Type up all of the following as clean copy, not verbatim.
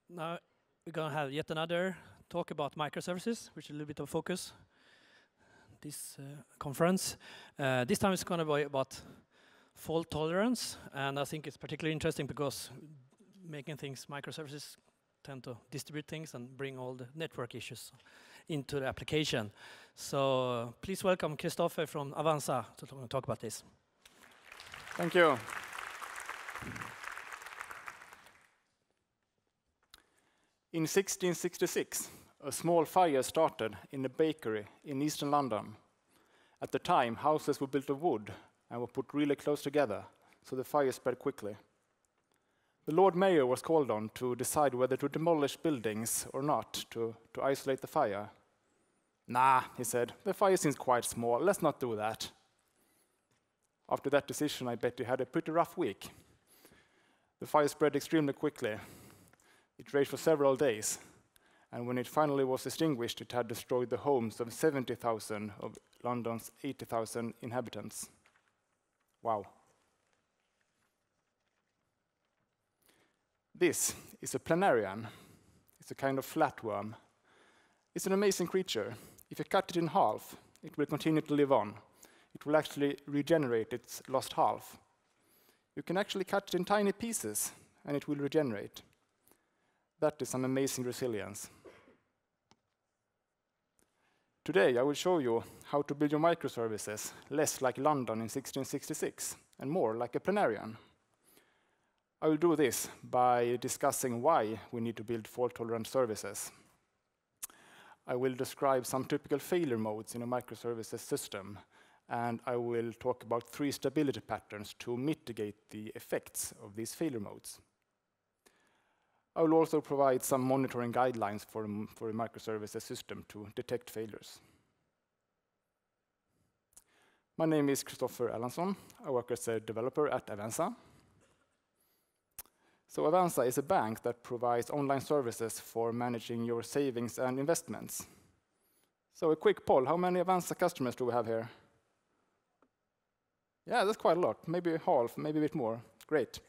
Now we're going to have yet another talk about microservices, which is a little bit of focus this conference. This time it's going to be about fault tolerance, and I think it's particularly interesting because making things microservices tend to distribute things and bring all the network issues into the application. So please welcome Kristoffer from Avanza to talk about this. Thank you. In 1666, a small fire started in a bakery in eastern London. At the time, houses were built of wood and were put really close together, so the fire spread quickly. The Lord Mayor was called on to decide whether to demolish buildings or not to isolate the fire. Nah, he said, the fire seems quite small, let's not do that. After that decision, I bet he had a pretty rough week. The fire spread extremely quickly. It raged for several days, and when it finally was extinguished, it had destroyed the homes of 70,000 of London's 80,000 inhabitants. Wow. This is a planarian. It's a kind of flatworm. It's an amazing creature. If you cut it in half, it will continue to live on. It will actually regenerate its lost half. You can actually cut it in tiny pieces, and it will regenerate. That is some amazing resilience. Today, I will show you how to build your microservices less like London in 1666 and more like a planarian. I will do this by discussing why we need to build fault-tolerant services. I will describe some typical failure modes in a microservices system, and I will talk about 3 stability patterns to mitigate the effects of these failure modes. I will also provide some monitoring guidelines for a microservices system to detect failures. My name is Kristoffer Erlandsson. I work as a developer at Avanza. So Avanza is a bank that provides online services for managing your savings and investments. So a quick poll, how many Avanza customers do we have here? Yeah, that's quite a lot, maybe half, maybe a bit more. Great.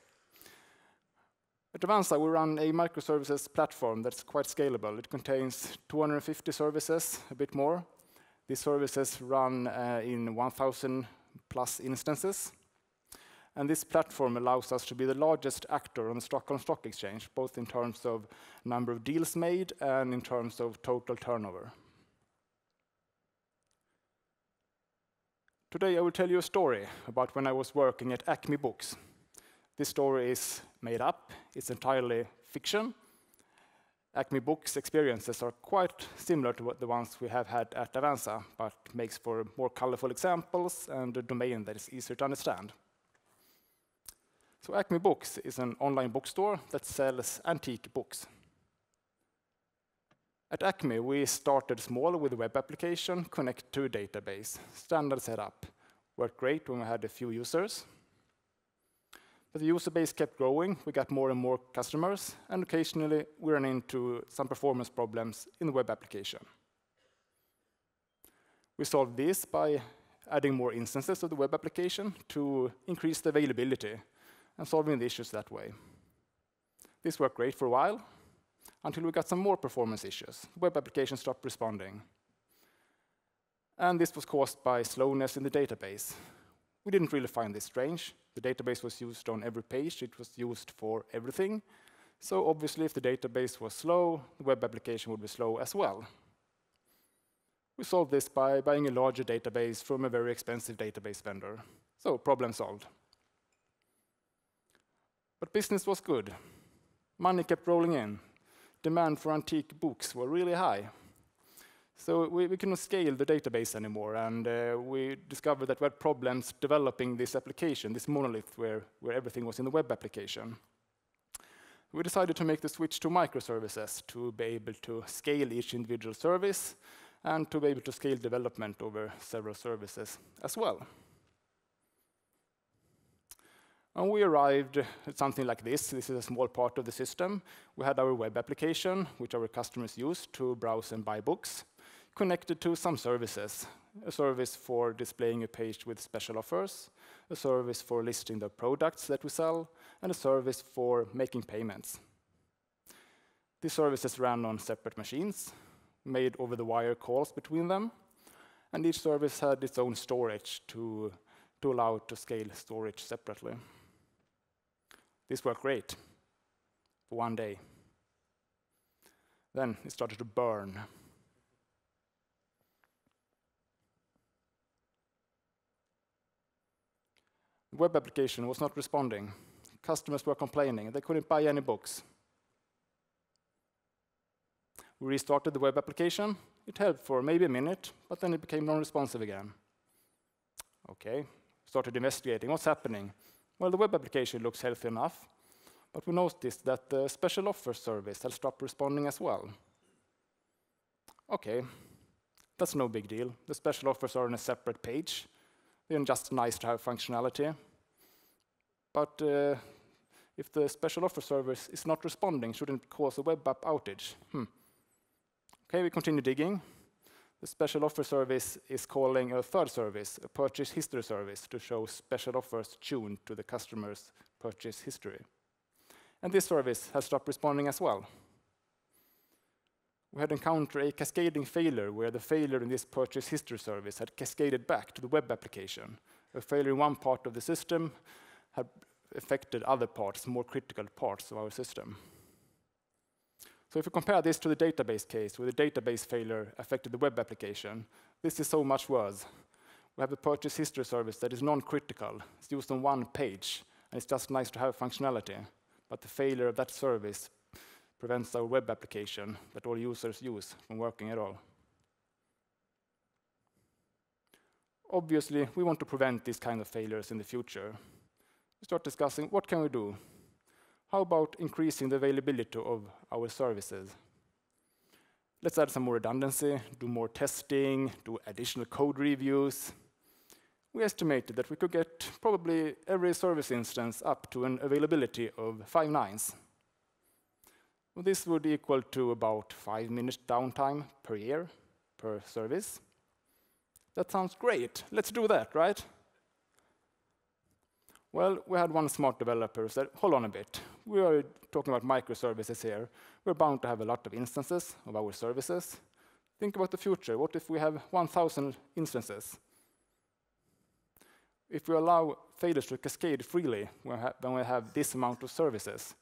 At Avanza, we run a microservices platform that's quite scalable. It contains 250 services, a bit more. These services run in 1,000 plus instances. And this platform allows us to be the largest actor on the Stockholm Stock Exchange, both in terms of number of deals made and in terms of total turnover. Today, I will tell you a story about when I was working at Acme Books. This story is made up. It's entirely fiction. Acme Books experiences are quite similar to the ones we have had at Avanza, but makes for more colorful examples and a domain that is easier to understand. So Acme Books is an online bookstore that sells antique books. At Acme, we started small with a web application connected to a database. Standard setup. Worked great when we had a few users. But the user base kept growing, we got more and more customers, and occasionally we ran into some performance problems in the web application. We solved this by adding more instances of the web application to increase the availability and solving the issues that way. This worked great for a while, until we got some more performance issues. The web application stopped responding. And this was caused by slowness in the database. We didn't really find this strange. The database was used on every page. It was used for everything. So obviously, if the database was slow, the web application would be slow as well. We solved this by buying a larger database from a very expensive database vendor. So problem solved. But business was good. Money kept rolling in. Demand for antique books were really high. So we couldn't scale the database anymore, and we discovered that we had problems developing this application, this monolith where everything was in the web application. We decided to make the switch to microservices to be able to scale each individual service and to be able to scale development over several services as well. And we arrived at something like this. This is a small part of the system. We had our web application, which our customers use to browse and buy books, connected to some services, a service for displaying a page with special offers, a service for listing the products that we sell, and a service for making payments. These services ran on separate machines, made over-the-wire calls between them, and each service had its own storage to allow it to scale storage separately. This worked great for one day. Then it started to burn. The web application was not responding. Customers were complaining. They couldn't buy any books. We restarted the web application. It helped for maybe a minute, but then it became non-responsive again. Okay, started investigating. What's happening? Well, the web application looks healthy enough, but we noticed that the special offer service had stopped responding as well. Okay, that's no big deal. The special offers are on a separate page. They're just nice to have functionality. But if the special offer service is not responding, shouldn't it cause a web app outage? Okay, we continue digging. The special offer service is calling a third service, a purchase history service, to show special offers tuned to the customer's purchase history. And this service has stopped responding as well. We had encountered a cascading failure where the failure in this purchase history service had cascaded back to the web application. A failure in one part of the system had affected other parts, more critical parts of our system. So if we compare this to the database case, where the database failure affected the web application, this is so much worse. We have a purchase history service that is non-critical. It's used on one page, and it's just nice to have functionality. But the failure of that service prevents our web application that all users use from working at all. Obviously, we want to prevent these kind of failures in the future. We start discussing, what can we do? How about increasing the availability of our services? Let's add some more redundancy, do more testing, do additional code reviews. We estimated that we could get probably every service instance up to an availability of 5 nines. Well, this would equal to about 5 minutes downtime per year per service. That sounds great. Let's do that, right? Well, we had one smart developer who said, hold on a bit. We are talking about microservices here. We're bound to have a lot of instances of our services. Think about the future. What if we have 1,000 instances? If we allow failures to cascade freely when we have this amount of services,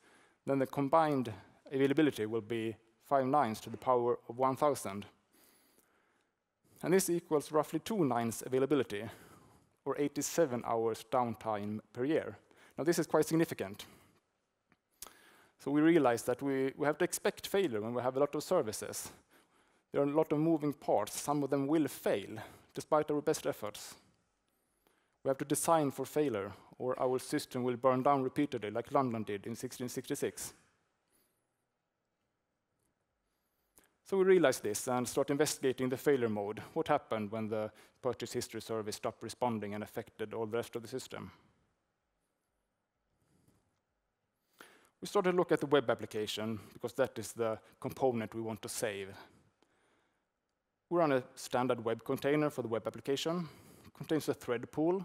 then the combined availability will be 5 nines to the power of 1,000. And this equals roughly 2 nines availability, or 87 hours downtime per year. Now, this is quite significant. So we realized that we have to expect failure when we have a lot of services. There are a lot of moving parts. Some of them will fail, despite our best efforts. We have to design for failure, or our system will burn down repeatedly, like London did in 1666. So we realized this and start investigating the failure mode. What happened when the purchase history service stopped responding and affected all the rest of the system? We started to look at the web application, because that is the component we want to save. We run a standard web container for the web application. It contains a thread pool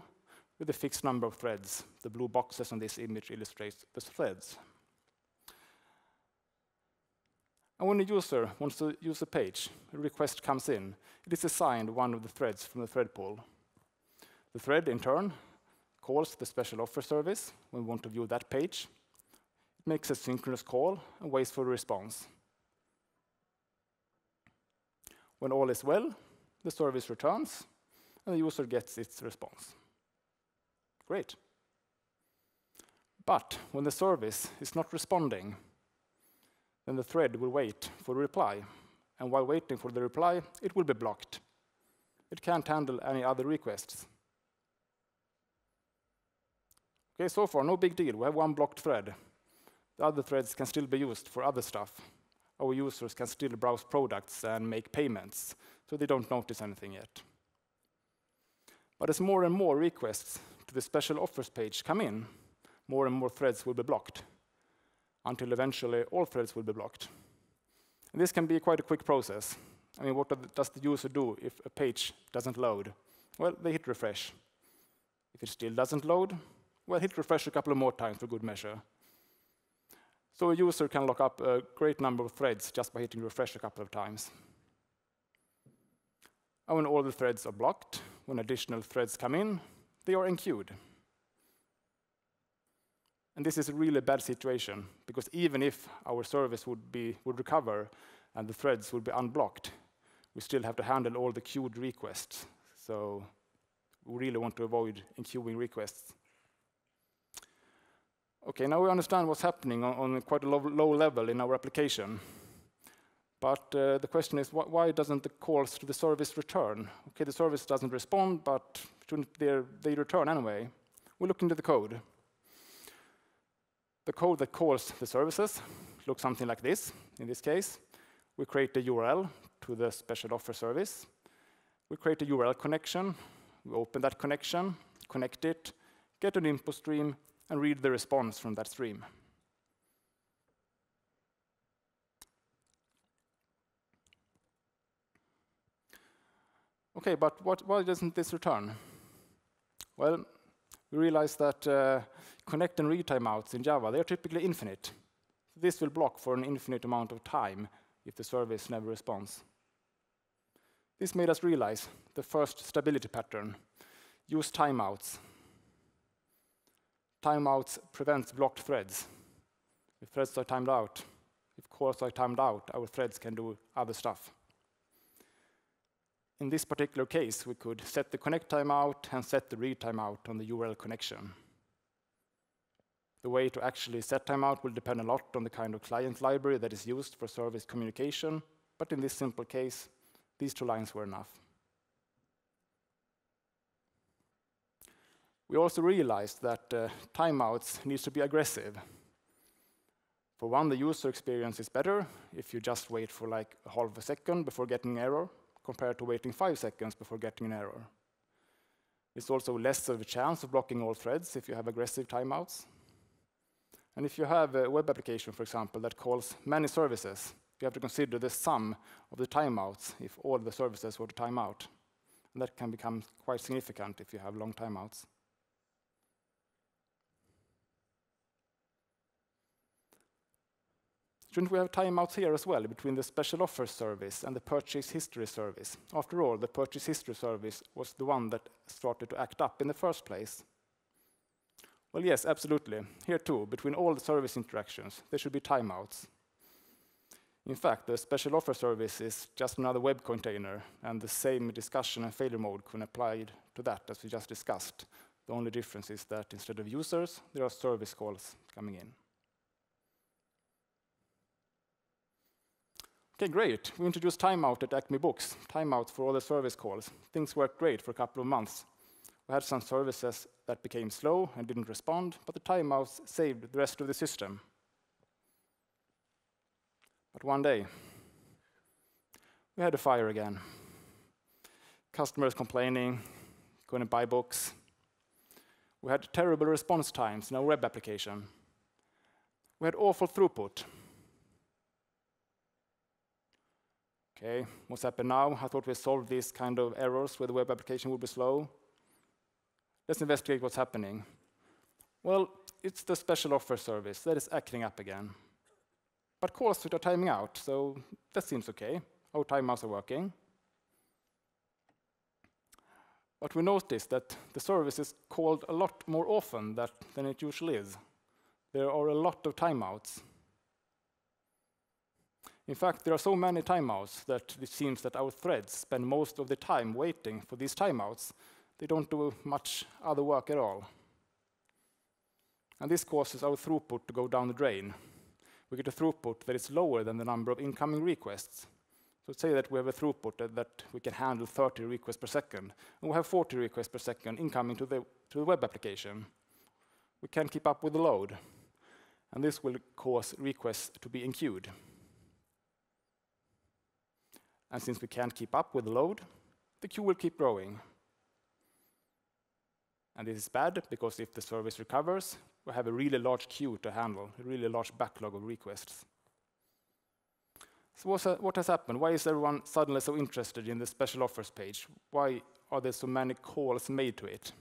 with a fixed number of threads. The blue boxes on this image illustrate the threads. And when a user wants to use a page, a request comes in. It is assigned one of the threads from the thread pool. The thread, in turn, calls the special offer service when we want to view that page. It makes a synchronous call and waits for a response. When all is well, the service returns, and the user gets its response. Great. But when the service is not responding, then the thread will wait for a reply. And while waiting for the reply, it will be blocked. It can't handle any other requests. Okay, so far, no big deal. We have one blocked thread. The other threads can still be used for other stuff. Our users can still browse products and make payments, so they don't notice anything yet. But as more and more requests to the special offers page come in, more and more threads will be blocked, until eventually all threads will be blocked. And this can be quite a quick process. I mean, what does the user do if a page doesn't load? Well, they hit refresh. If it still doesn't load, well, hit refresh a couple of more times for good measure. So a user can lock up a great number of threads just by hitting refresh a couple of times. And when all the threads are blocked, when additional threads come in, they are enqueued. And this is a really bad situation, because even if our service would recover and the threads would be unblocked, we still have to handle all the queued requests. So we really want to avoid enqueuing requests. Okay, now we understand what's happening on quite a low level in our application. But the question is, why doesn't the calls to the service return? Okay, the service doesn't respond, but shouldn't they return anyway? We look into the code. The code that calls the services looks something like this. In this case, we create a URL to the special offer service. We create a URL connection. We open that connection, connect it, get an input stream, and read the response from that stream. Okay, but why doesn't this return? Well, we realize that connect and read timeouts in Java, they are typically infinite. This will block for an infinite amount of time if the service never responds. This made us realize the first stability pattern. Use timeouts. Timeouts prevents blocked threads. If threads are timed out, if calls are timed out, our threads can do other stuff. In this particular case, we could set the connect timeout and set the read timeout on the URL connection. The way to actually set timeout will depend a lot on the kind of client library that is used for service communication, but in this simple case, these 2 lines were enough. We also realized that timeouts needs to be aggressive. For one, the user experience is better if you just wait for like a half a second before getting an error, compared to waiting 5 seconds before getting an error. It's also less of a chance of blocking all threads if you have aggressive timeouts. And if you have a web application, for example, that calls many services, you have to consider the sum of the timeouts if all the services were to time out. And that can become quite significant if you have long timeouts. Shouldn't we have timeouts here as well between the special offer service and the purchase history service? After all, the purchase history service was the one that started to act up in the first place. Well, yes, absolutely. Here too, between all the service interactions, there should be timeouts. In fact, the special offer service is just another web container, and the same discussion and failure mode can apply to that as we just discussed. The only difference is that instead of users, there are service calls coming in. Okay, great. We introduced timeout at Acme Books, timeout for all the service calls. Things worked great for a couple of months. We had some services that became slow and didn't respond, but the timeouts saved the rest of the system. But one day, we had a fire again. Customers complaining, couldn't buy books. We had terrible response times in our web application. We had awful throughput. Okay, what's happened now? I thought we solved these kind of errors where the web application would be slow. Let's investigate what's happening. Well, it's the special offer service that is acting up again. But calls are timing out, so that seems okay. Our timeouts are working. But we noticed that the service is called a lot more often than it usually is. There are a lot of timeouts. In fact, there are so many timeouts that it seems that our threads spend most of the time waiting for these timeouts. They don't do much other work at all. And this causes our throughput to go down the drain. We get a throughput that is lower than the number of incoming requests. So say that we have a throughput that we can handle 30 requests per second, and we have 40 requests per second incoming to the web application. We can't keep up with the load, and this will cause requests to be enqueued. And since we can't keep up with the load, the queue will keep growing. And this is bad, because if the service recovers, we have a really large queue to handle, a really large backlog of requests. So what has happened? Why is everyone suddenly so interested in the special offers page? Why are there so many calls made to it?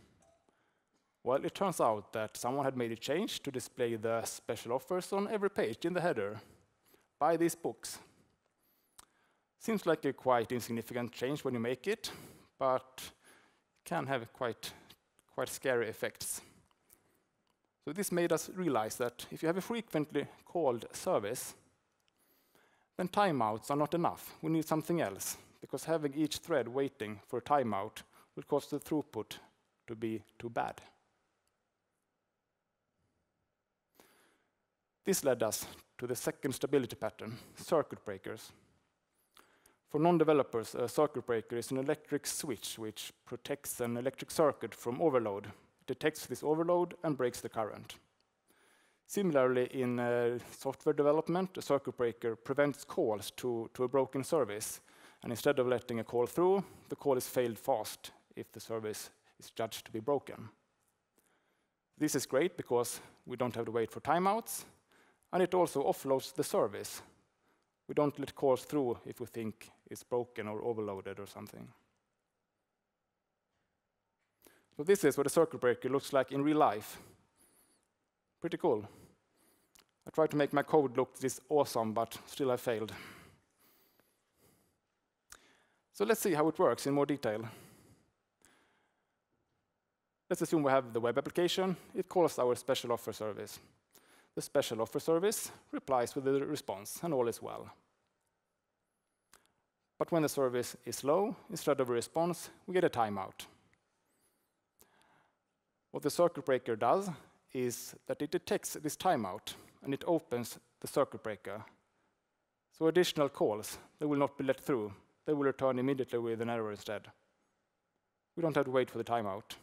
Well, it turns out that someone had made a change to display the special offers on every page in the header. Buy these books. Seems like a quite insignificant change when you make it, but can have quite scary effects. So this made us realize that if you have a frequently called service, then timeouts are not enough. We need something else, because having each thread waiting for a timeout will cause the throughput to be too bad. This led us to the second stability pattern, circuit breakers. For non-developers, a circuit breaker is an electric switch which protects an electric circuit from overload. It detects this overload and breaks the current. Similarly, in software development, a circuit breaker prevents calls to a broken service. And instead of letting a call through, the call is failed fast if the service is judged to be broken. This is great because we don't have to wait for timeouts, and it also offloads the service. We don't let calls through if we think it's broken or overloaded or something. So this is what a circuit breaker looks like in real life. Pretty cool. I tried to make my code look this awesome, but still I failed. So let's see how it works in more detail. Let's assume we have the web application. It calls our special offer service. The special offer service replies with a response, and all is well. But when the service is low, instead of a response, we get a timeout. What the circuit breaker does is that it detects this timeout, and it opens the circuit breaker. So additional calls, they will not be let through. They will return immediately with an error instead. We don't have to wait for the timeout.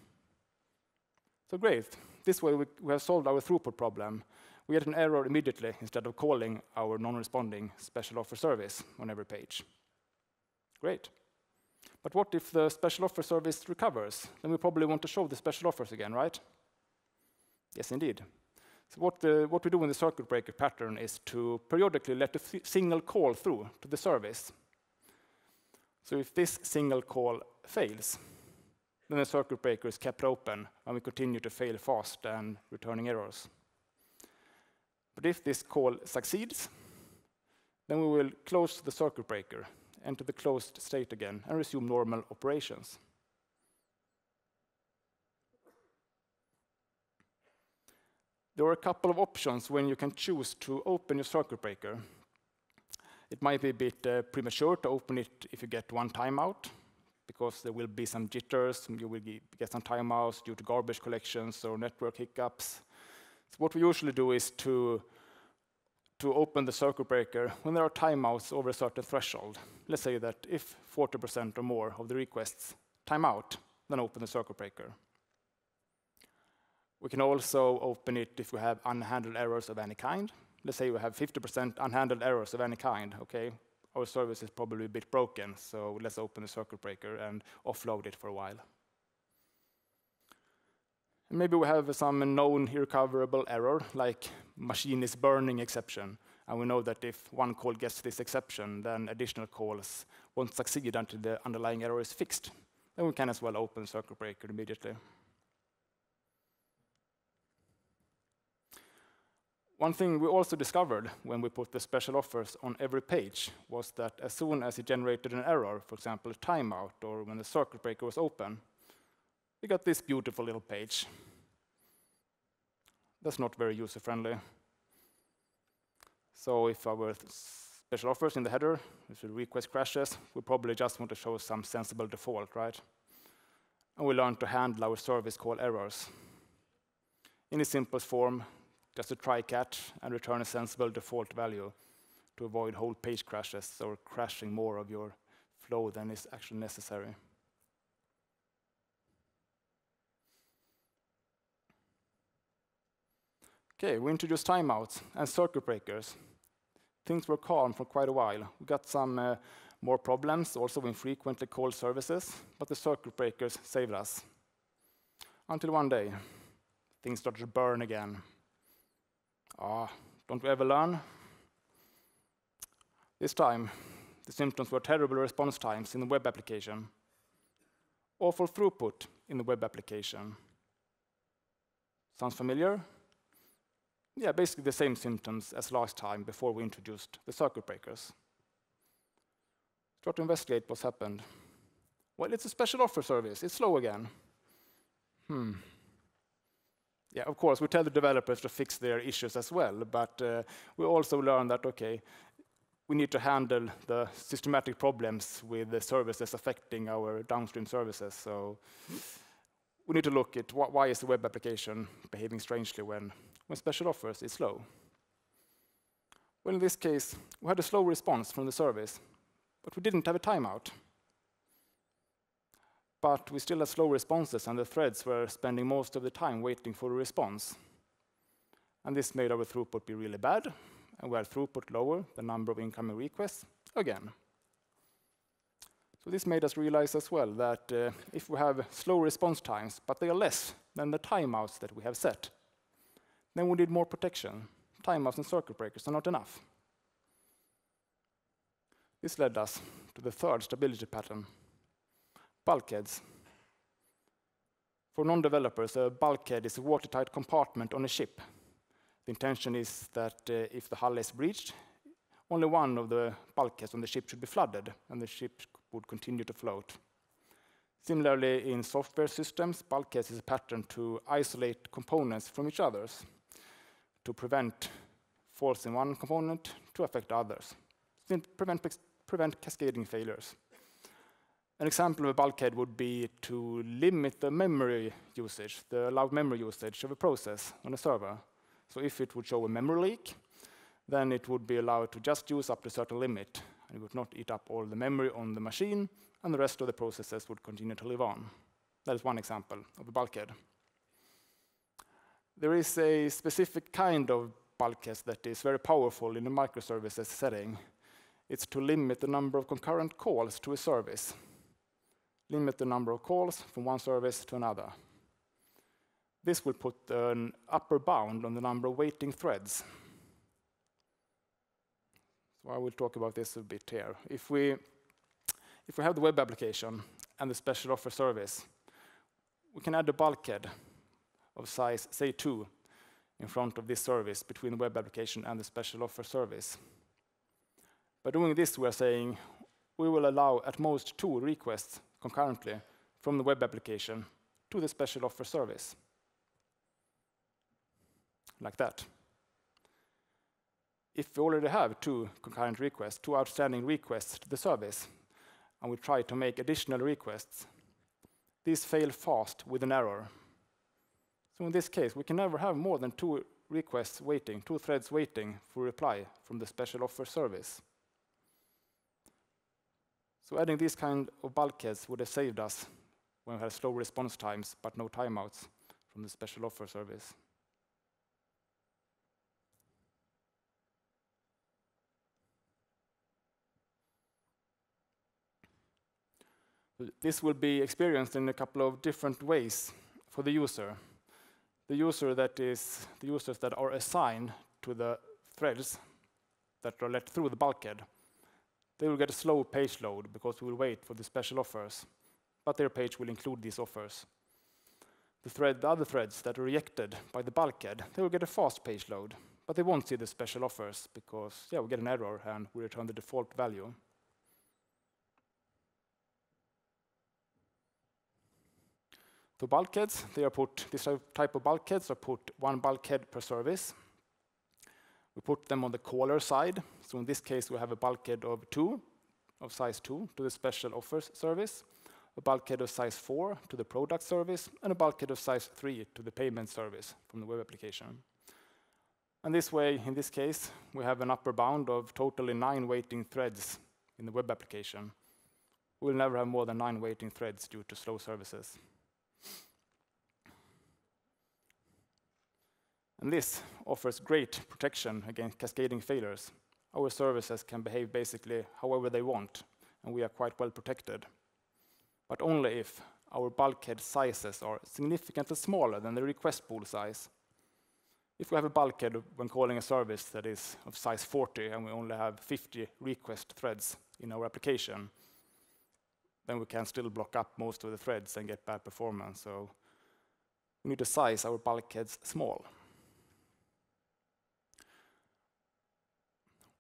So great. This way we have solved our throughput problem. We get an error immediately instead of calling our non-responding special offer service on every page. Great. But what if the special offer service recovers? Then we probably want to show the special offers again, right? Yes, indeed. So what we do in the circuit breaker pattern is to periodically let a single call through to the service. So if this single call fails, then the circuit breaker is kept open and we continue to fail fast and returning errors. But if this call succeeds, then we will close the circuit breaker, enter the closed state again, and resume normal operations. There are a couple of options when you can choose to open your circuit breaker. It might be a bit premature to open it if you get one timeout, because there will be some jitters, and you will get some timeouts due to garbage collections or network hiccups. So what we usually do is to open the circuit breaker when there are timeouts over a certain threshold. Let's say that if 40% or more of the requests time out, then open the circuit breaker. We can also open it if we have unhandled errors of any kind. Let's say we have 50% unhandled errors of any kind. Okay, our service is probably a bit broken, so let's open the circuit breaker and offload it for a while. And maybe we have some known irrecoverable error, like machine is burning exception. And we know that if one call gets this exception, then additional calls won't succeed until the underlying error is fixed. Then we can as well open the circuit breaker immediately. One thing we also discovered when we put the special offers on every page was that as soon as it generated an error, for example, a timeout, or when the circuit breaker was open, we got this beautiful little page. That's not very user-friendly. So if our special offers in the header, if the request crashes, we probably just want to show some sensible default, right? And we learn to handle our service call errors. In its simplest form, just a try catch and return a sensible default value to avoid whole page crashes or crashing more of your flow than is actually necessary. Okay, we introduced timeouts and circuit breakers. Things were calm for quite a while. We got some more problems, also in frequently called services, but the circuit breakers saved us. Until one day, things started to burn again. Don't we ever learn? This time, the symptoms were terrible response times in the web application, awful throughput in the web application, Sounds familiar? Yeah, basically the same symptoms as last time before we introduced the circuit breakers. Start to investigate what's happened. Well, it's a special offer service. It's slow again. Yeah, of course, we tell the developers to fix their issues as well, but we also learn that, okay, we need to handle the systematic problems with the services affecting our downstream services. So we need to look at why is the web application behaving strangely when special offers is slow. Well, in this case, we had a slow response from the service, but we didn't have a timeout. But we still had slow responses, and the threads were spending most of the time waiting for a response. And this made our throughput be really bad, and we had throughput lower the number of incoming requests again. So this made us realize as well that if we have slow response times, but they are less than the timeouts that we have set, then we need more protection. Timeouts and circuit breakers are not enough. This led us to the third stability pattern, bulkheads. For non-developers, a bulkhead is a watertight compartment on a ship. The intention is that if the hull is breached, only one of the bulkheads on the ship should be flooded, and the ship would continue to float. Similarly, in software systems, bulkheads is a pattern to isolate components from each other, to prevent faults in one component to affect others, to prevent cascading failures. An example of a bulkhead would be to limit the memory usage, the allowed memory usage of a process on a server. So if it would show a memory leak, then it would be allowed to just use up to a certain limit, and it would not eat up all the memory on the machine, and the rest of the processes would continue to live on. That is one example of a bulkhead. There is a specific kind of bulkhead that is very powerful in a microservices setting. It's to limit the number of concurrent calls to a service. Limit the number of calls from one service to another. This will put an upper bound on the number of waiting threads. So I will talk about this a bit here. If we have the web application and the special offer service, we can add a bulkhead of size, say 2, in front of this service between the web application and the special offer service. By doing this, we are saying we will allow at most 2 requests concurrently from the web application to the special offer service. Like that. If we already have 2 concurrent requests, 2 outstanding requests to the service, and we try to make additional requests, these fail fast with an error. So in this case, we can never have more than 2 requests waiting, 2 threads waiting for reply from the special offer service. So adding these kind of bulkheads would have saved us when we had slow response times, but no timeouts from the special offer service. This will be experienced in a couple of different ways for the user. The users that are assigned to the threads that are let through the bulkhead, they will get a slow page load because we will wait for the special offers, but their page will include these offers. The other threads that are rejected by the bulkhead, they will get a fast page load, but they won't see the special offers because, yeah, we get an error and we return the default value. The bulkheads, this type of bulkheads are put 1 bulkhead per service. We put them on the caller side. So in this case, we have a bulkhead of 2, of size 2, to the special offers service, a bulkhead of size 4 to the product service, and a bulkhead of size 3 to the payment service from the web application. And this way, in this case, we have an upper bound of totally 9 waiting threads in the web application. We will never have more than 9 waiting threads due to slow services. And this offers great protection against cascading failures. Our services can behave basically however they want, and we are quite well protected. But only if our bulkhead sizes are significantly smaller than the request pool size. If we have a bulkhead when calling a service that is of size 40 and we only have 50 request threads in our application, then we can still block up most of the threads and get bad performance. So we need to size our bulkheads small.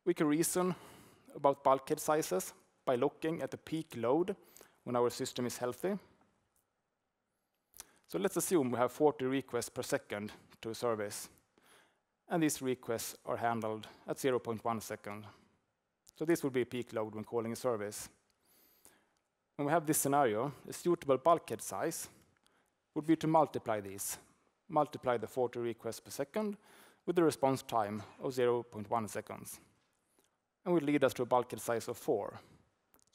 We can reason about bulkhead sizes by looking at the peak load when our system is healthy. So let's assume we have 40 requests per second to a service, and these requests are handled at 0.1 second. So this would be a peak load when calling a service. When we have this scenario, a suitable bulkhead size would be to multiply these. Multiply the 40 requests per second with the response time of 0.1 seconds. And would lead us to a bulkhead size of 4.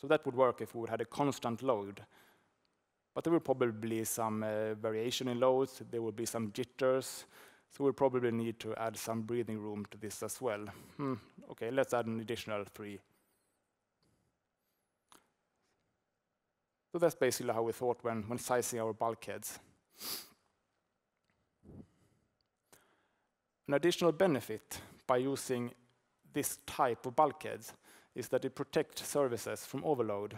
So that would work if we had a constant load. But there will probably be some variation in loads, there will be some jitters, so we'll probably need to add some breathing room to this as well. Okay, let's add an additional 3. So that's basically how we thought when sizing our bulkheads. An additional benefit by using this type of bulkheads is that it protects services from overload.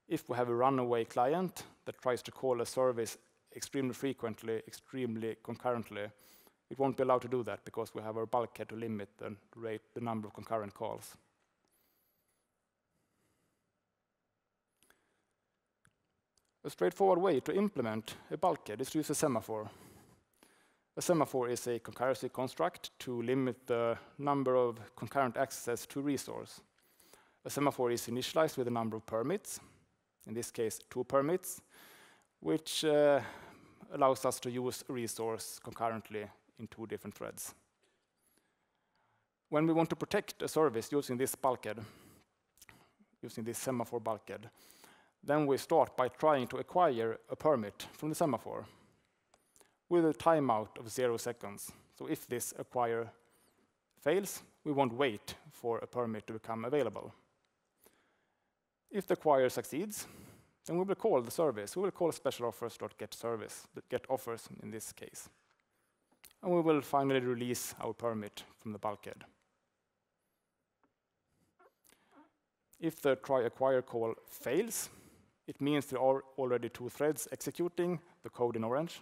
If we have a runaway client that tries to call a service extremely frequently, extremely concurrently, it won't be allowed to do that because we have our bulkhead to limit and rate the number of concurrent calls. A straightforward way to implement a bulkhead is to use a semaphore. A semaphore is a concurrency construct to limit the number of concurrent access to a resource. A semaphore is initialized with a number of permits, in this case 2 permits, which allows us to use a resource concurrently in 2 different threads. When we want to protect a service using this bulkhead, using this semaphore bulkhead, then we start by trying to acquire a permit from the semaphore with a timeout of 0 seconds. So if this acquire fails, we won't wait for a permit to become available. If the acquire succeeds, then we will call the service. We will call special offers.get offers in this case. And we will finally release our permit from the bulkhead. If the try acquire call fails, it means there are already 2 threads executing the code in orange.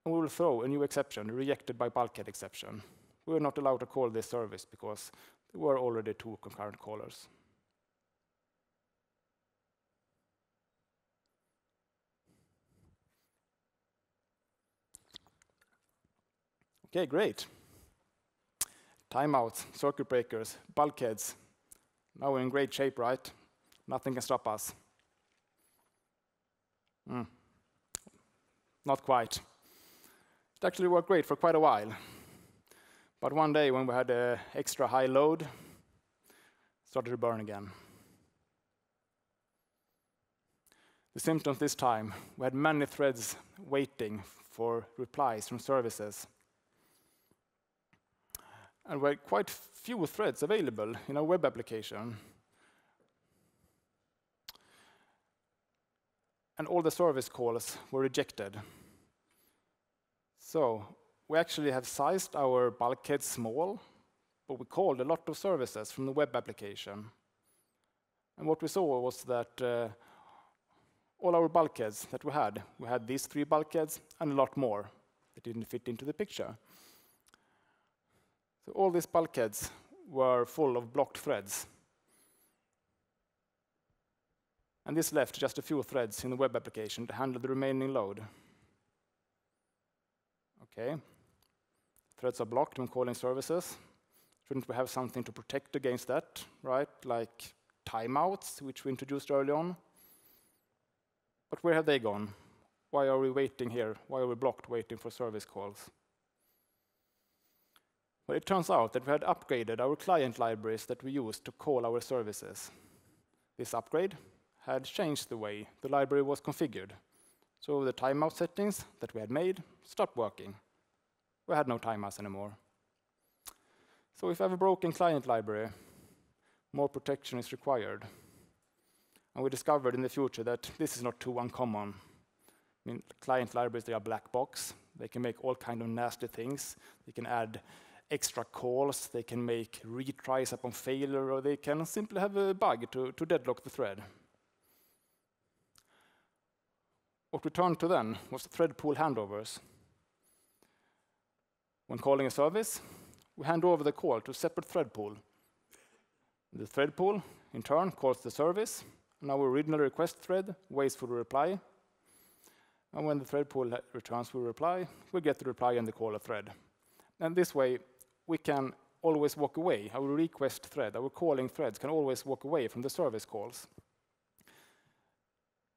And we will throw a new exception, a rejected by bulkhead exception. We are not allowed to call this service because there were already 2 concurrent callers. Okay, great. Timeouts, circuit breakers, bulkheads. Now we're in great shape, right? Nothing can stop us. Not quite. It actually worked great for quite a while. But one day when we had an extra high load, it started to burn again. The symptoms this time, we had many threads waiting for replies from services. And we had quite few threads available in our web application. And all the service calls were rejected. So we actually have sized our bulkhead small, but we called a lot of services from the web application. And what we saw was that all our bulkheads that we had these 3 bulkheads and a lot more that didn't fit into the picture. So all these bulkheads were full of blocked threads. And this left just a few threads in the web application to handle the remaining load. Okay, threads are blocked when calling services. Shouldn't we have something to protect against that, right? Like timeouts, which we introduced early on. But where have they gone? Why are we waiting here? Why are we blocked waiting for service calls? Well, it turns out that we had upgraded our client libraries that we use to call our services. This upgrade had changed the way the library was configured. So the timeout settings that we had made stopped working. We had no timeouts anymore. So if I have a broken client library, more protection is required. And we discovered in the future that this is not too uncommon. I mean, client libraries, they are black box. They can make all kinds of nasty things. They can add extra calls. They can make retries upon failure, or they can simply have a bug to deadlock the thread. What we turned to then was thread pool handovers. When calling a service, we hand over the call to a separate thread pool. The thread pool, in turn, calls the service, and our original request thread waits for the reply. And when the thread pool returns with a reply, we get the reply and the caller thread. And this way, we can always walk away. Our request thread, our calling threads can always walk away from the service calls.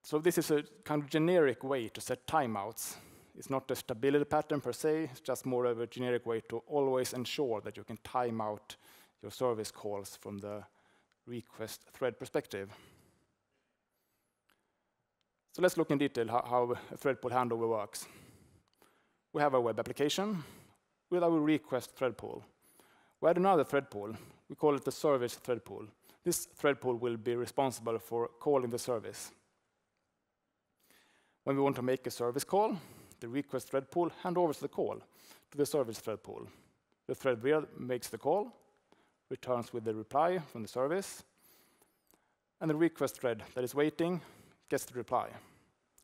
So this is a kind of generic way to set timeouts. It's not a stability pattern per se, it's just more of a generic way to always ensure that you can time out your service calls from the request thread perspective. So let's look in detail how a thread pool handover works. We have a web application with our request thread pool. We add another thread pool. We call it the service thread pool. This thread pool will be responsible for calling the service. When we want to make a service call, the request thread pool handovers the call to the service thread pool. The thread makes the call, returns with the reply from the service, and the request thread that is waiting gets the reply.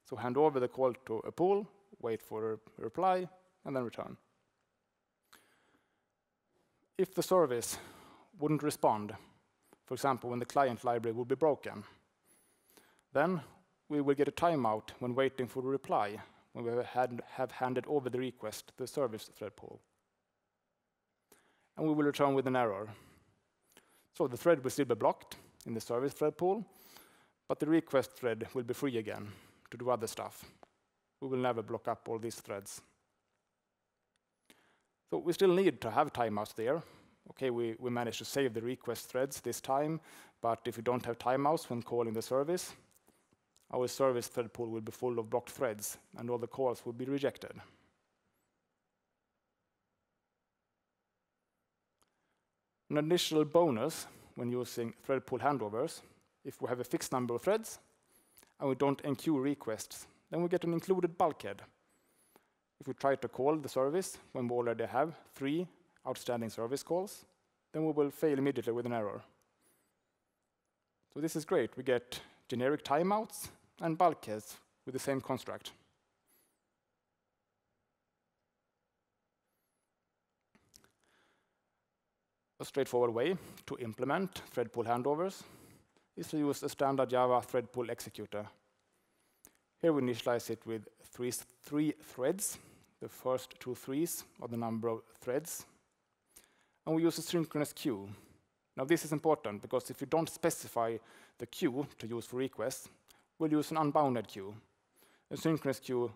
So hand over the call to a pool, wait for a reply, and then return. If the service wouldn't respond, for example, when the client library would be broken, then we will get a timeout when waiting for the reply, when we have handed over the request to the service thread pool. And we will return with an error. So the thread will still be blocked in the service thread pool, but the request thread will be free again to do other stuff. We will never block up all these threads. So we still need to have timeouts there. Okay, we managed to save the request threads this time, but if we don't have timeouts when calling the service, our service thread pool will be full of blocked threads, and all the calls will be rejected. An additional bonus when using thread pool handovers, if we have a fixed number of threads and we don't enqueue requests, then we get an included bulkhead. If we try to call the service when we already have 3 outstanding service calls, then we will fail immediately with an error. So this is great. We get generic timeouts and bulkheads with the same construct. A straightforward way to implement thread pool handovers is to use a standard Java thread pool executor. Here we initialize it with 3 threads. The first 2 threes are the number of threads. And we use a synchronous queue. Now this is important because if you don't specify the queue to use for requests, we'll use an unbounded queue. A synchronous queue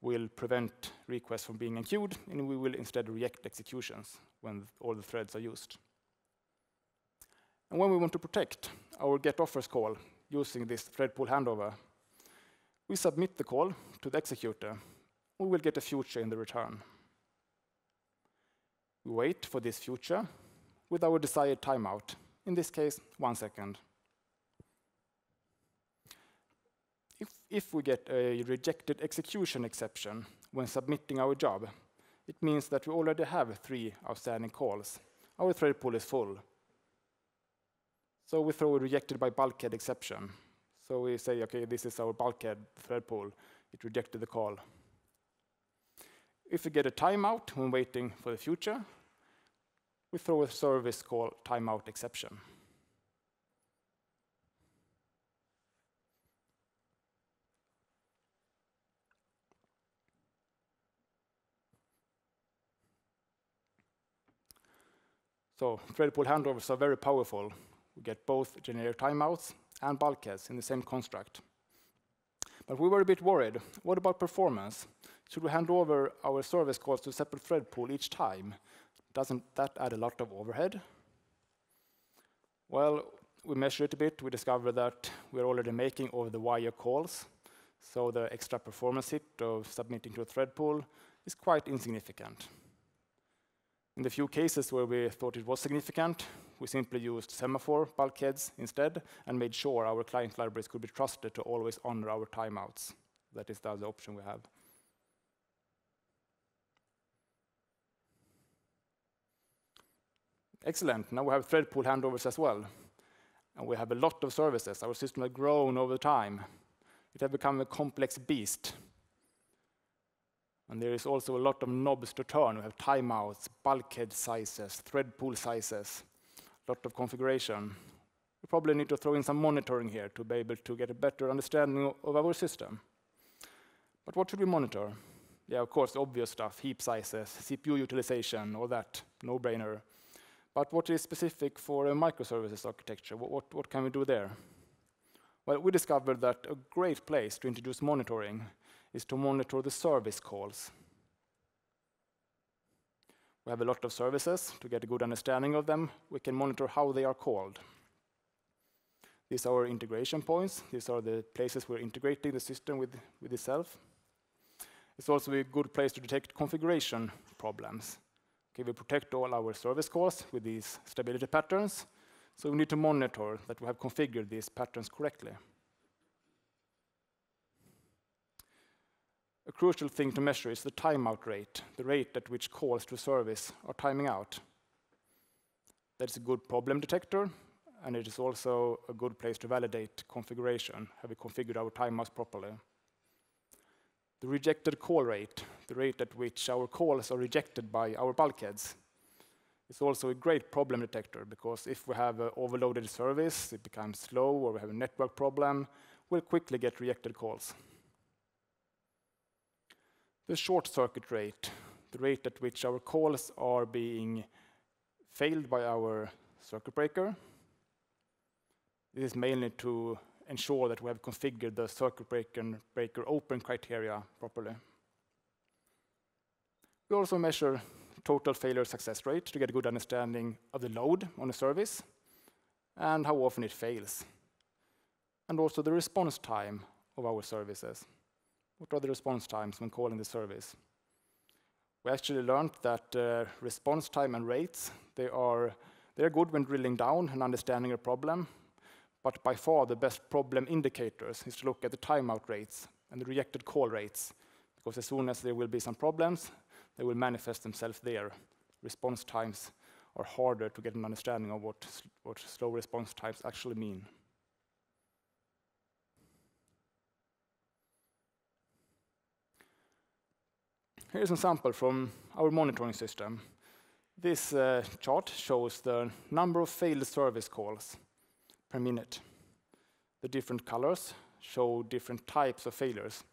will prevent requests from being enqueued, and we will instead reject executions when all the threads are used. And when we want to protect our getOffers call using this thread pool handover, we submit the call to the executor. We will get a future in the return. We wait for this future with our desired timeout, in this case, 1 second. If we get a rejected execution exception when submitting our job, it means that we already have 3 outstanding calls. Our thread pool is full. So we throw a rejected by bulkhead exception. So we say, okay, this is our bulkhead thread pool. It rejected the call. If we get a timeout when waiting for the future, we throw a service call timeout exception. So thread pool handovers are very powerful. We get both generic timeouts and bulkheads in the same construct. But we were a bit worried. What about performance? Should we hand over our service calls to a separate thread pool each time? Doesn't that add a lot of overhead? Well, we measured it a bit. We discovered that we're already making over-the-wire calls. So the extra performance hit of submitting to a thread pool is quite insignificant. In the few cases where we thought it was significant, we simply used semaphore bulkheads instead and made sure our client libraries could be trusted to always honor our timeouts. That is the other option we have. Excellent. Now we have thread pool handovers as well. And we have a lot of services. Our system has grown over time. It has become a complex beast. And there is also a lot of knobs to turn. We have timeouts, bulkhead sizes, thread pool sizes, a lot of configuration. We probably need to throw in some monitoring here to be able to get a better understanding of our system. But what should we monitor? Yeah, of course, the obvious stuff, heap sizes, CPU utilization, all that, no-brainer. But what is specific for a microservices architecture? What can we do there? Well, we discovered that a great place to introduce monitoring is to monitor the service calls. We have a lot of services. To get a good understanding of them, we can monitor how they are called. These are our integration points. These are the places we're integrating the system with itself. It's also a good place to detect configuration problems. Okay, we protect all our service calls with these stability patterns, so we need to monitor that we have configured these patterns correctly. A crucial thing to measure is the timeout rate, the rate at which calls to service are timing out. That's a good problem detector, and it is also a good place to validate configuration. Have we configured our timeouts properly? The rejected call rate, the rate at which our calls are rejected by our bulkheads, is also a great problem detector, because if we have an overloaded service, it becomes slow, or we have a network problem, we'll quickly get rejected calls. The short circuit rate, the rate at which our calls are being failed by our circuit breaker. This is mainly to ensure that we have configured the circuit breaker open criteria properly. We also measure total failure success rate to get a good understanding of the load on a service and how often it fails. And also the response time of our services. What are the response times when calling the service? We actually learned that response time and rates, they're good when drilling down and understanding a problem, but by far the best problem indicators is to look at the timeout rates and the rejected call rates, because as soon as there will be some problems, they will manifest themselves there. Response times are harder to get an understanding of what slow response times actually mean. Here's an sample from our monitoring system. This chart shows the number of failed service calls per minute. The different colors show different types of failures.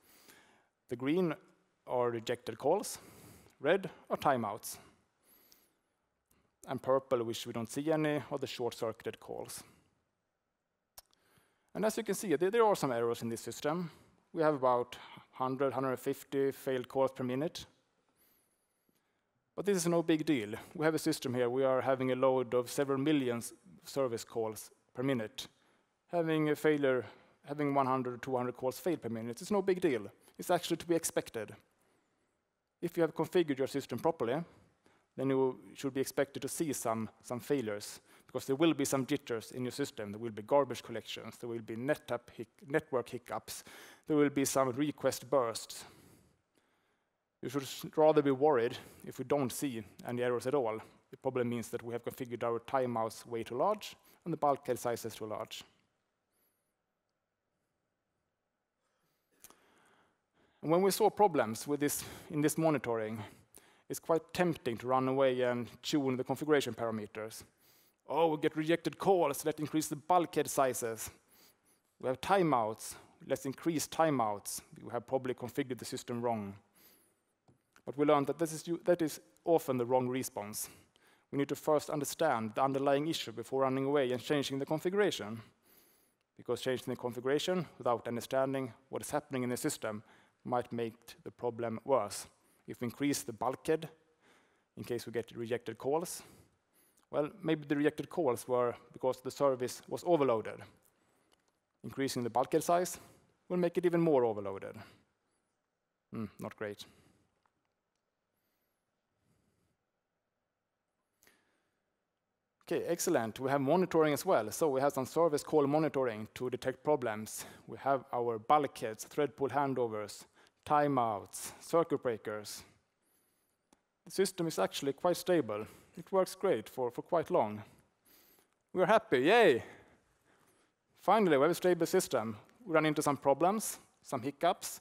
The green are rejected calls, red are timeouts, and purple, which we don't see any, are the short-circuited calls. And as you can see, there are some errors in this system. We have about 100, 150 failed calls per minute. But this is no big deal. We have a system here. We are having a load of several million service calls per minute. Having a failure, having 100 or 200 calls fail per minute, it's no big deal. It's actually to be expected. If you have configured your system properly, then you should be expected to see some failures, because there will be some jitters in your system. There will be garbage collections. There will be network hiccups. There will be some request bursts. You should rather be worried if we don't see any errors at all. It probably means that we have configured our timeouts way too large and the bulkhead sizes too large. And when we saw problems with this in this monitoring, it's quite tempting to run away and tune the configuration parameters. Oh, we get rejected calls, let's increase the bulkhead sizes. We have timeouts, let's increase timeouts. We have probably configured the system wrong. But we learned that that is often the wrong response. We need to first understand the underlying issue before running away and changing the configuration. Because changing the configuration without understanding what is happening in the system might make the problem worse. If we increase the bulkhead, in case we get rejected calls, well, maybe the rejected calls were because the service was overloaded. Increasing the bulkhead size will make it even more overloaded. Not great. Okay, excellent. We have monitoring as well. So we have some service call monitoring to detect problems. We have our bulkheads, thread pool handovers, timeouts, circuit breakers. The system is actually quite stable. It works great for quite long. We're happy, yay! Finally, we have a stable system. We run into some problems. some hiccups,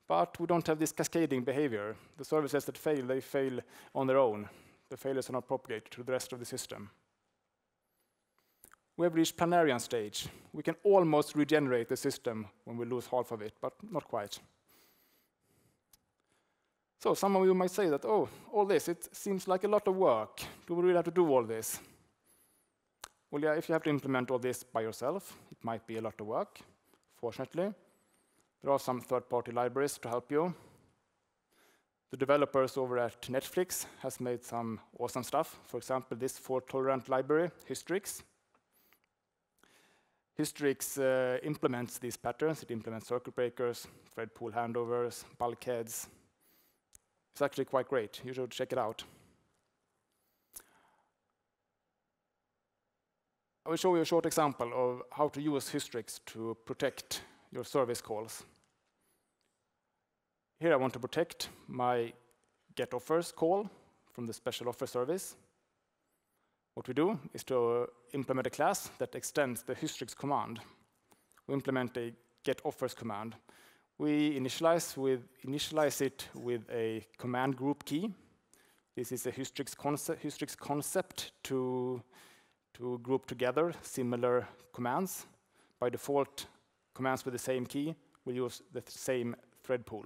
but we don't have this cascading behavior. The services that fail, they fail on their own. The failures are not propagated to the rest of the system. We have reached Planarian stage. We can almost regenerate the system when we lose half of it, but not quite. So some of you might say that, oh, all this, it seems like a lot of work. Do we really have to do all this? Well, yeah, if you have to implement all this by yourself, it might be a lot of work. Fortunately, there are some third-party libraries to help you. The developers over at Netflix has made some awesome stuff. For example, this fault-tolerant library, Hystrix. Hystrix implements these patterns. It implements circuit breakers, thread pool handovers, bulkheads. It's actually quite great. You should check it out. I will show you a short example of how to use Hystrix to protect your service calls. Here I want to protect my getOffers call from the special offer service. What we do is to implement a class that extends the Hystrix command. We implement a getOffers command. We initialize it with a command group key. This is a Hystrix concept to group together similar commands. By default, commands with the same key will use the same thread pool.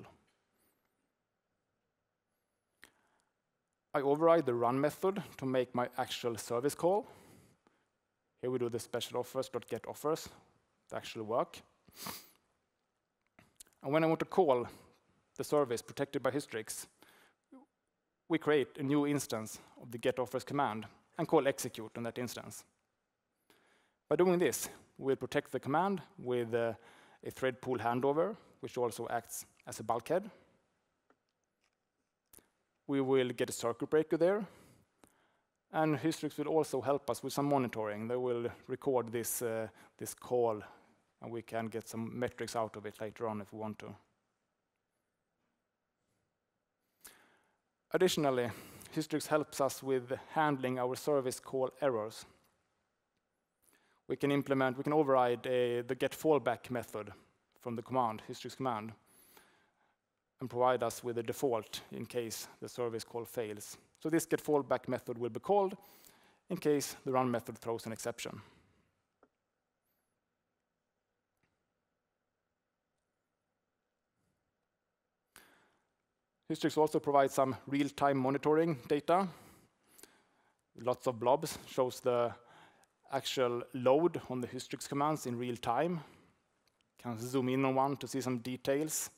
I override the run method to make my actual service call. Here we do the special offers.getOffers, the actual work. And when I want to call the service protected by Hystrix, we create a new instance of the getOffers command and call execute on that instance. By doing this, we'll protect the command with a thread pool handover, which also acts as a bulkhead. We will get a circuit breaker there. And Hystrix will also help us with some monitoring. They will record this call, and we can get some metrics out of it later on if we want to. Additionally, Hystrix helps us with handling our service call errors. We can override the get fallback method from the command, Hystrix command, and provide us with a default in case the service call fails. So this get fallback method will be called in case the run method throws an exception. Hystrix also provides some real-time monitoring data. Lots of blobs shows the actual load on the Hystrix commands in real time. Can zoom in on one to see some details.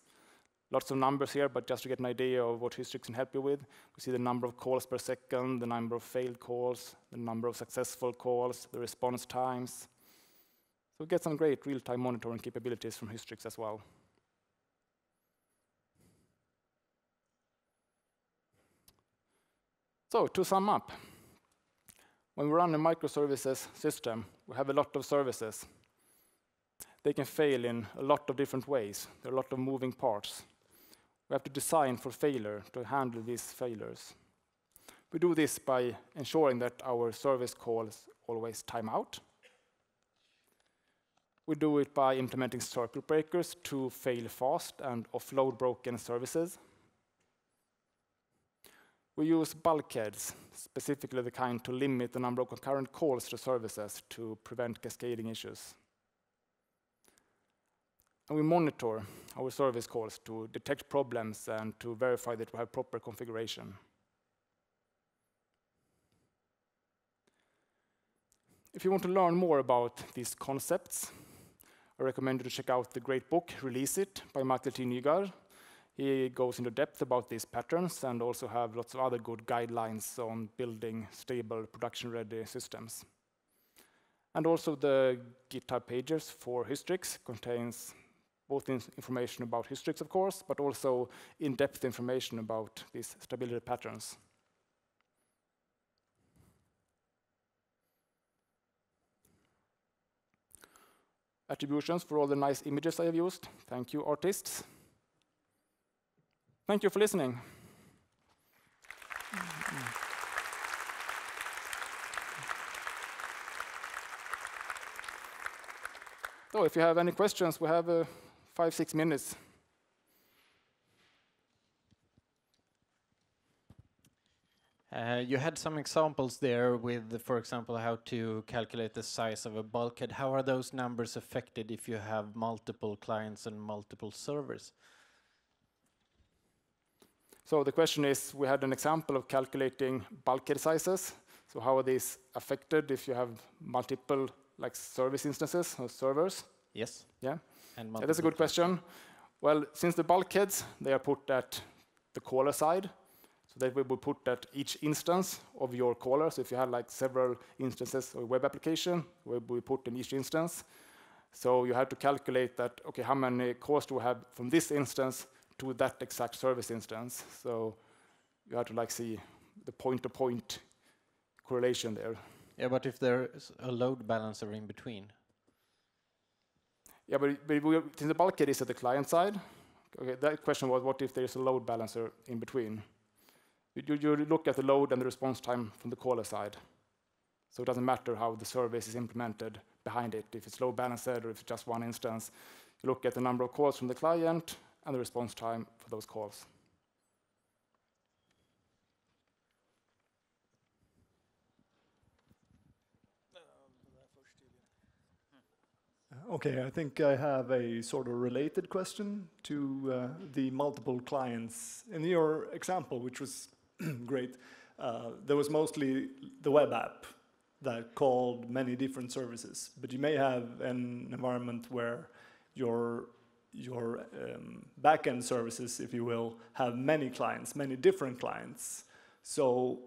Lots of numbers here, but just to get an idea of what Hystrix can help you with. We see the number of calls per second, the number of failed calls, the number of successful calls, the response times. So we get some great real-time monitoring capabilities from Hystrix as well. So to sum up, when we run a microservices system, we have a lot of services. They can fail in a lot of different ways. There are a lot of moving parts. We have to design for failure to handle these failures. We do this by ensuring that our service calls always time out. We do it by implementing circuit breakers to fail fast and offload broken services. We use bulkheads, specifically the kind to limit the number of concurrent calls to services to prevent cascading issues. And we monitor our service calls to detect problems and to verify that we have proper configuration. If you want to learn more about these concepts, I recommend you to check out the great book, Release It, by Michael T. Nygaard. He goes into depth about these patterns and also have lots of other good guidelines on building stable, production-ready systems. And also the GitHub pages for Hystrix contains both information about Hystrix, of course, but also in-depth information about these stability patterns. Attributions for all the nice images I have used. Thank you, artists. Thank you for listening. So if you have any questions, we have 5-6 minutes. You had some examples there with, for example, how to calculate the size of a bulkhead. How are those numbers affected if you have multiple clients and multiple servers? So the question is, we had an example of calculating bulkhead sizes. So how are these affected if you have multiple like service instances or servers? Yes. Yeah. And That's a good question. Well, since the bulkheads, they are put at the caller side, so that we will put at each instance of your caller. So if you have like several instances of a web application, we put in each instance. So you have to calculate that, okay, how many calls do we have from this instance to that exact service instance? So you have to like see the point-to-point correlation there. Yeah, but if there's a load balancer in between? Yeah, but since the bulkhead is at the client side, okay, that question was, what if there's a load balancer in between? You look at the load and the response time from the caller side. So it doesn't matter how the service is implemented behind it, if it's load balanced or if it's just one instance. You look at the number of calls from the client and the response time for those calls. Okay, I think I have a sort of related question to the multiple clients. In your example, which was great, there was mostly the web app that called many different services, but you may have an environment where your backend services, if you will, have many clients, many different clients. So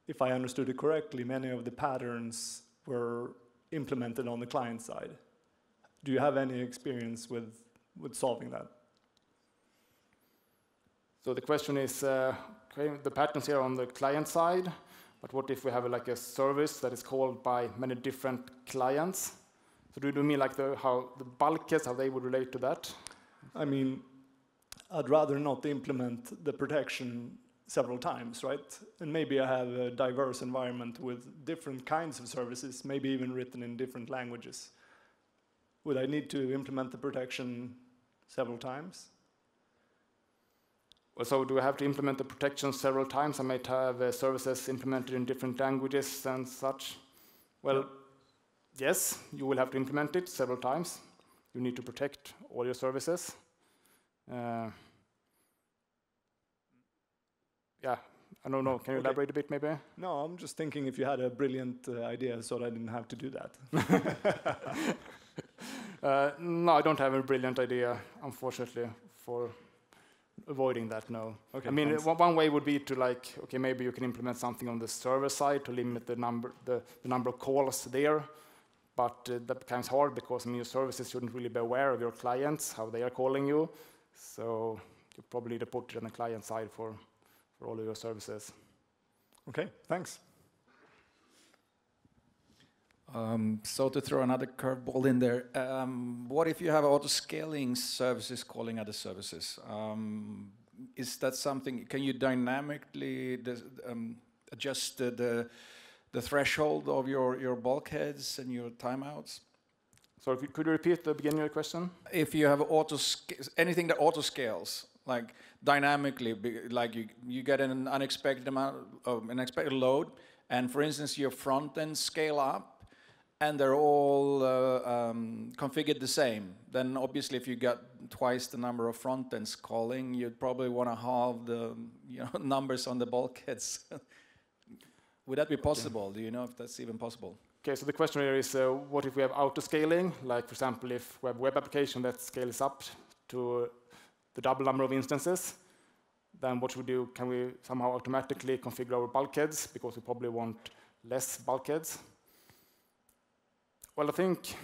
if I understood it correctly, many of the patterns were implemented on the client side. Do you have any experience with solving that? So the question is, okay, the patterns here on the client side, but what if we have like a service that is called by many different clients? So do you mean like how the bulkheads, how they would relate to that? I mean, I'd rather not implement the protection several times, right? And maybe I have a diverse environment with different kinds of services, maybe even written in different languages. Would I need to implement the protection several times? Well, so do I have to implement the protection several times? I might have services implemented in different languages and such. Well, yes, you will have to implement it several times. You need to protect all your services. Yeah, I don't know. Can you elaborate a bit, maybe? No, I'm just thinking if you had a brilliant idea so that I didn't have to do that. No, I don't have a brilliant idea, unfortunately, for avoiding that, no. Okay, I mean, one way would be to like, okay, maybe you can implement something on the server side to limit the number of calls there, but that becomes hard because I mean, your services shouldn't really be aware of your clients, how they are calling you, so you probably need to put it on the client side for all of your services. Okay, thanks. So to throw another curveball in there, what if you have auto-scaling services calling other services? Is that something, can you dynamically adjust the threshold of your bulkheads and your timeouts? So could you repeat the beginning of your question? If you have anything that auto-scales, like dynamically, like you get an unexpected amount of an unexpected load, and for instance your front ends scale up, and they're all configured the same, then obviously if you got twice the number of front ends calling, you'd probably want to halve the numbers on the bulkheads. Would that be possible? Do you know if that's even possible? Okay, so the question here is, what if we have auto-scaling? Like, for example, if we have a web application that scales up to the double number of instances, then what should we do? Can we somehow automatically configure our bulkheads because we probably want less bulkheads? Well, I think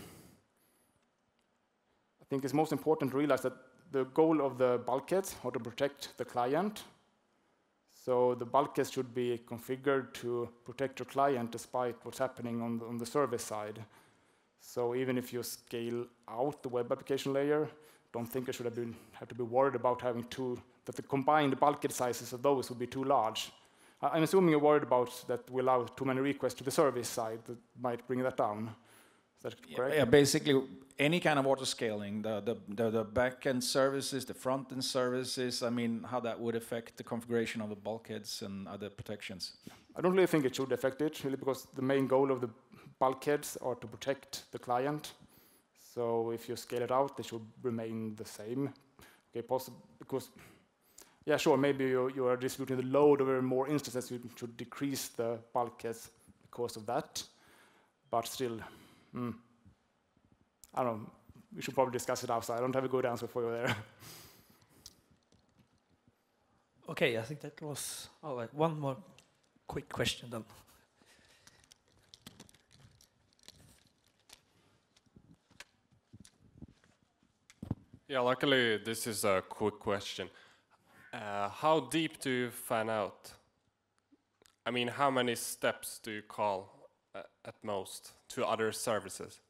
it's most important to realize that the goal of the bulkheads are to protect the client. So the bulkheads should be configured to protect your client despite what's happening on the service side. So even if you scale out the web application layer, don't think you should have to be worried about having that the combined bulkhead sizes of those would be too large. I'm assuming you're worried about that we allow too many requests to the service side that might bring that down. Is that correct? Yeah, basically any kind of auto-scaling, the back-end services, the front-end services, I mean, how that would affect the configuration of the bulkheads and other protections. I don't really think it should affect it, really, because the main goal of the bulkheads are to protect the client. So if you scale it out, they should remain the same. Okay, possible, because, yeah, sure, maybe you are distributing the load over more instances, you should decrease the bulkheads because of that. But still, I don't know, we should probably discuss it outside. I don't have a good answer for you there. Okay, I think that was all right. One more quick question then. Yeah, luckily this is a quick question. How deep do you fan out? I mean, how many steps do you call at most to other services?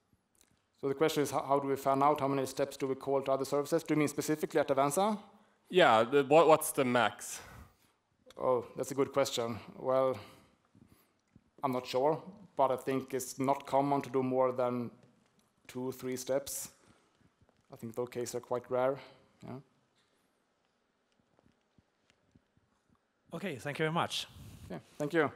So the question is, how do we fan out? How many steps do we call to other services? Do you mean specifically at Avanza? Yeah, what's the max? Oh, that's a good question. Well, I'm not sure, but I think it's not common to do more than 2 or 3 steps. I think those cases are quite rare. Yeah. Okay, thank you very much. Yeah, thank you.